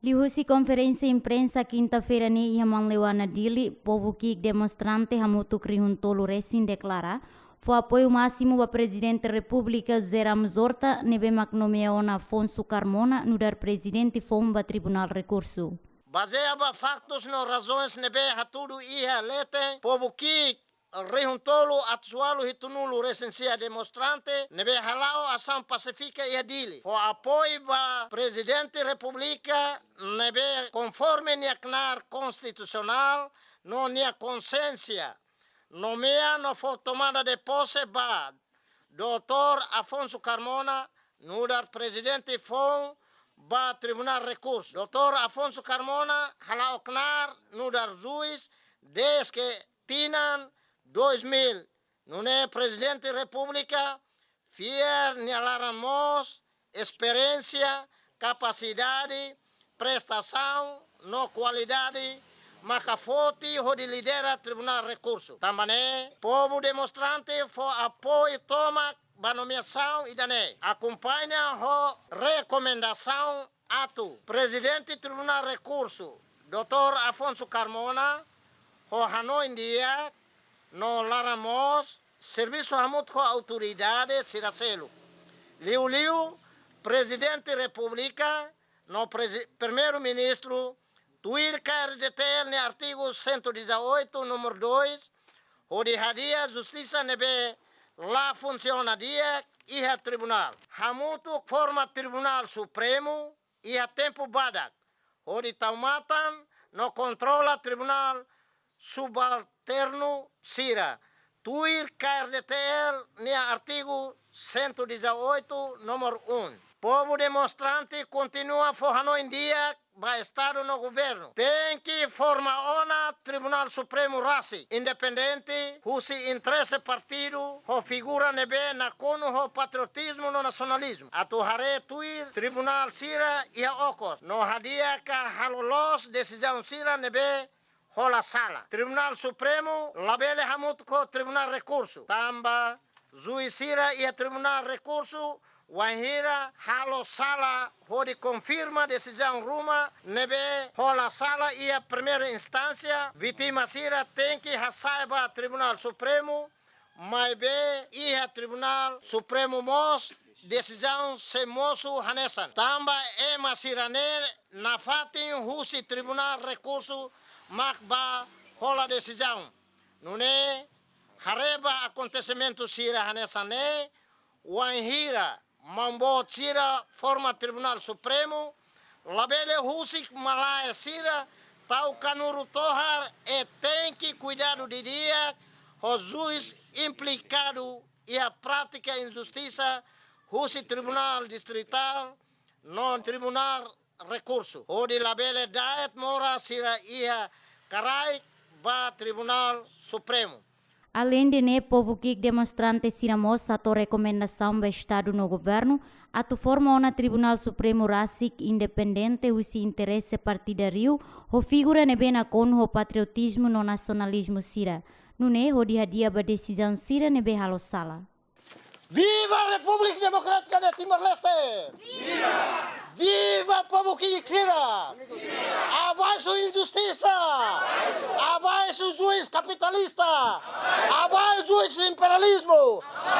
Lihusi conferência imprensa quinta-feira ni Ihamang Lewana Dili, povo que demonstrante hamutu krihun tolo recém declara, foi apoio máximo ao presidente da República José Ramos Horta, nebe nomeou Afonso Carmona, no dar presidente fomba tribunal recurso. Baseava factos no razões nebe haturu iha lete, povo que rejuntolo atualo hitunulo recensia demonstrante nebe halau ação pacífica e adili. Foi apoio ba presidente República nebe conforme niaknar constitucional no nia consciência. Nomea no foi tomada de posse ba Dr. Afonso Carmona, no dar presidente foi ba tribunal recurso. Dr. Afonso Carmona halau knar no dar juiz desde que tinan 2000, não é presidente da República, fiel nialaramos, experiência, capacidade, prestação, no qualidade, macafote, onde lidera Tribunal Recurso. Também, povo demonstrante foi apoio toma a nomeação e dané. Acompanha a recomendação ato. Presidente do Tribunal Recurso, Dr. Afonso Carmona, o Hanoi India, no laramos serviço hamut com a autoridade Siracelo. Liu, presidente da República, no primeiro-ministro, tuir KRDT no artigo 118, número 2, onde hadia justiça nebe lá funciona dia e a tribunal. Hamutu forma tribunal supremo e a tempo badak, onde taumatan no controla tribunal subalterno Sira. Tuir KRDTL no artigo 118, número 1. Povo demonstrante continua forrando em dia para Estado no governo. Tem que formar ona Tribunal Supremo Raci, independente, se interesse partido, o figura nebe na cono o patriotismo no nacionalismo. Atuhare tuir Tribunal Sira e a Ocos. No hadia ka halolos decisão Sira nebe hola sala. Tribunal Supremo, labele hamut ko Tribunal Recurso. Tamba, juizira e Tribunal Recurso, wahira halo sala, onde confirma decisão ruma, nebe hola sala e a primeira instância, vítima sira tem que saiba Tribunal Supremo, mas be e a Tribunal Supremo mos decisão se moço hanesan. Tamba e masirane na fatin husi Tribunal Recurso makba hola decisão. Nune hareba acontecimento sira hanesane, wanhira mambo sira forma Tribunal Supremo, labele husik malaya sira, tau kanuru tohar e tem que cuidado de dia, o juiz implicado e a prática injustiça, husi Tribunal Distrital, non Tribunal Recurso. Onde labele daet mora sira ia carai ba Tribunal Supremo. Além de ne povo que demonstrante siramos a recomendação do Estado no governo, atu forma uma Tribunal Supremo Racic independente o se interesse partidário, o figura nebe na con o patriotismo no nacionalismo sira. No ne o dia a dia ba decisão sira nebe halo sala. Viva a República Democrática de Timor-Leste! Viva! Viva povo que sira! Abaixo a injustiça! Abaixo o juiz capitalista! Abaixo o juiz imperialismo!